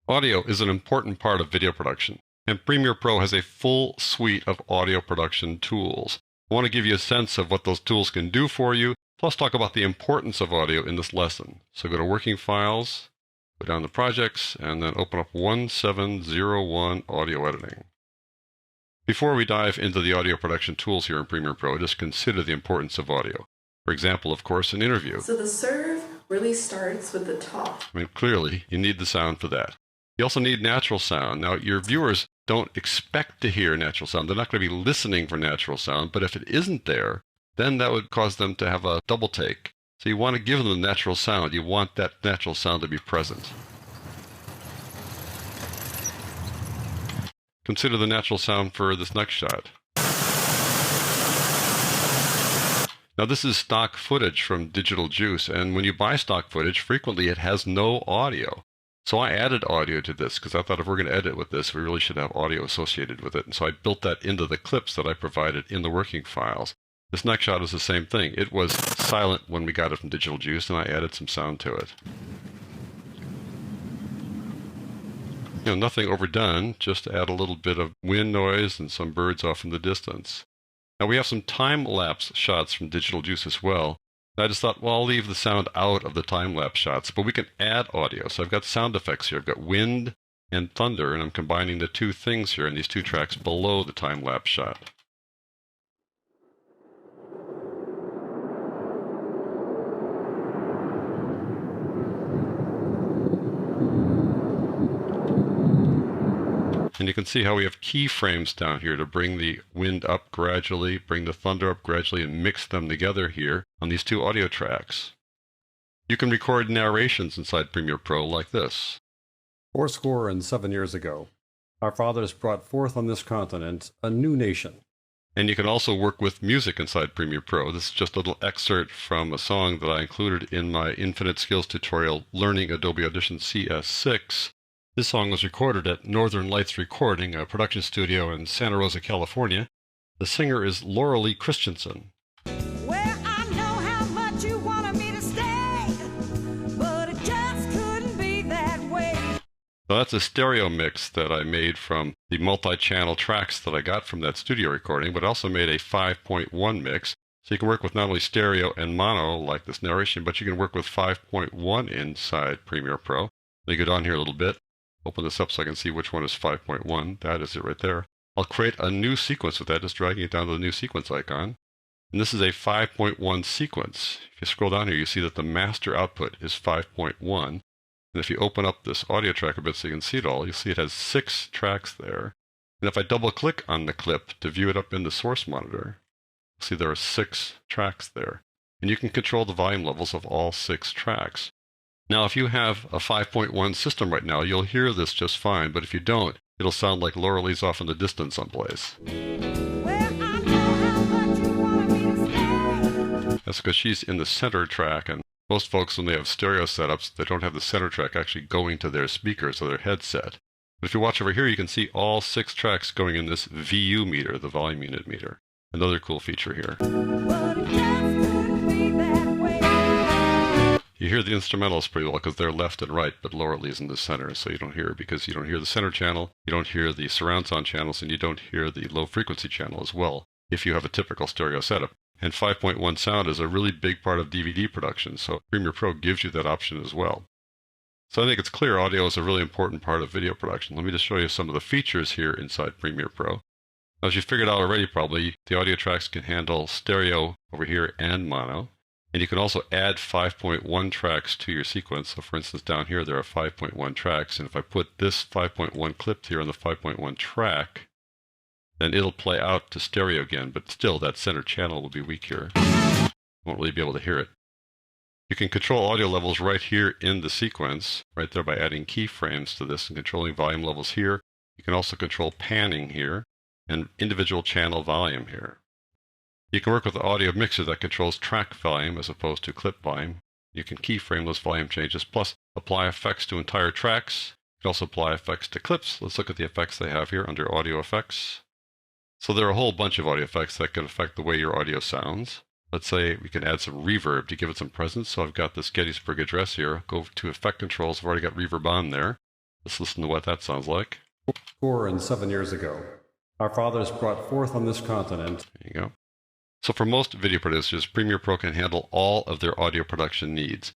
Audio is an important part of video production, and Premiere Pro has a full suite of audio production tools. I want to give you a sense of what those tools can do for you, plus talk about the importance of audio in this lesson. So go to Working Files, go down to Projects, and then open up 1701 Audio Editing. Before we dive into the audio production tools here in Premiere Pro, just consider the importance of audio. For example, of course, an interview. So the serve really starts with the top. I mean, clearly, you need the sound for that. You also need natural sound. Now, your viewers don't expect to hear natural sound. They're not going to be listening for natural sound, but if it isn't there, then that would cause them to have a double take. So you want to give them the natural sound. You want that natural sound to be present. Consider the natural sound for this next shot. Now, this is stock footage from Digital Juice, and when you buy stock footage, frequently it has no audio. So I added audio to this because I thought if we're going to edit with this, we really should have audio associated with it. And so I built that into the clips that I provided in the working files. This next shot is the same thing. It was silent when we got it from Digital Juice, and I added some sound to it. You know, nothing overdone, just add a little bit of wind noise and some birds off in the distance. Now we have some time-lapse shots from Digital Juice as well. I just thought, well, I'll leave the sound out of the time-lapse shots, but we can add audio. So I've got sound effects here. I've got wind and thunder, and I'm combining the two things here in these two tracks below the time-lapse shot. And you can see how we have keyframes down here to bring the wind up gradually, bring the thunder up gradually, and mix them together here on these two audio tracks. You can record narrations inside Premiere Pro like this. 7 years ago, our fathers brought forth on this continent a new nation. And you can also work with music inside Premiere Pro. This is just a little excerpt from a song that I included in my Infinite Skills tutorial, Learning Adobe Audition CS6. This song was recorded at Northern Lights Recording, a production studio in Santa Rosa, California. The singer is Laura Lee Christensen. Well, I know how much you wanted me to stay, but it just couldn't be that way. So that's a stereo mix that I made from the multi-channel tracks that I got from that studio recording, but also made a 5.1 mix. So you can work with not only stereo and mono like this narration, but you can work with 5.1 inside Premiere Pro. Let me go down here a little bit. Open this up so I can see which one is 5.1. That is it right there. I'll create a new sequence with that, just dragging it down to the new sequence icon. And this is a 5.1 sequence. If you scroll down here, you see that the master output is 5.1. And if you open up this audio track a bit so you can see it all, you'll see it has 6 tracks there. And if I double click on the clip to view it up in the source monitor, you'll see there are 6 tracks there. And you can control the volume levels of all 6 tracks. Now, if you have a 5.1 system right now, you'll hear this just fine, but if you don't, it'll sound like Laura Lee's off in the distance someplace. Well, I know how much you wanted me to stay. That's because she's in the center track, and most folks, when they have stereo setups, they don't have the center track actually going to their speakers or their headset. But if you watch over here, you can see all 6 tracks going in this VU meter, the volume unit meter. Another cool feature here. But it just couldn't be that way. You hear the instrumentals pretty well because they're left and right, but Laura Lee's in the center, so you don't hear her because you don't hear the center channel, you don't hear the surround sound channels, and you don't hear the low frequency channel as well if you have a typical stereo setup. And 5.1 sound is a really big part of DVD production, so Premiere Pro gives you that option as well. So I think it's clear audio is a really important part of video production. Let me just show you some of the features here inside Premiere Pro. As you figured out already probably, the audio tracks can handle stereo over here and mono. And you can also add 5.1 tracks to your sequence. So for instance, down here, there are 5.1 tracks. And if I put this 5.1 clip here on the 5.1 track, then it'll play out to stereo again. But still, that center channel will be weak here. You won't really be able to hear it. You can control audio levels right here in the sequence, right there by adding keyframes to this and controlling volume levels here. You can also control panning here and individual channel volume here. You can work with the audio mixer that controls track volume as opposed to clip volume. You can keyframe those volume changes, plus apply effects to entire tracks. You can also apply effects to clips. Let's look at the effects they have here under Audio Effects. So there are a whole bunch of audio effects that can affect the way your audio sounds. Let's say we can add some reverb to give it some presence. So I've got this Gettysburg Address here. Go to Effect Controls. I've already got reverb on there. Let's listen to what that sounds like. 4 and 7 years ago, our fathers brought forth on this continent. There you go. So for most video producers, Premiere Pro can handle all of their audio production needs.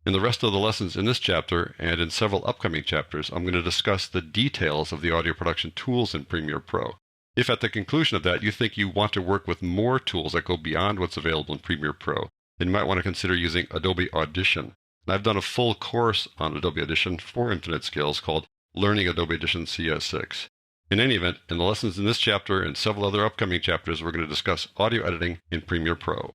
In the rest of the lessons in this chapter and in several upcoming chapters, I'm going to discuss the details of the audio production tools in Premiere Pro. If at the conclusion of that you think you want to work with more tools that go beyond what's available in Premiere Pro, then you might want to consider using Adobe Audition. And I've done a full course on Adobe Audition for Infinite Skills called Learning Adobe Audition CS6. In any event, in the lessons in this chapter and several other upcoming chapters, we're going to discuss audio editing in Premiere Pro.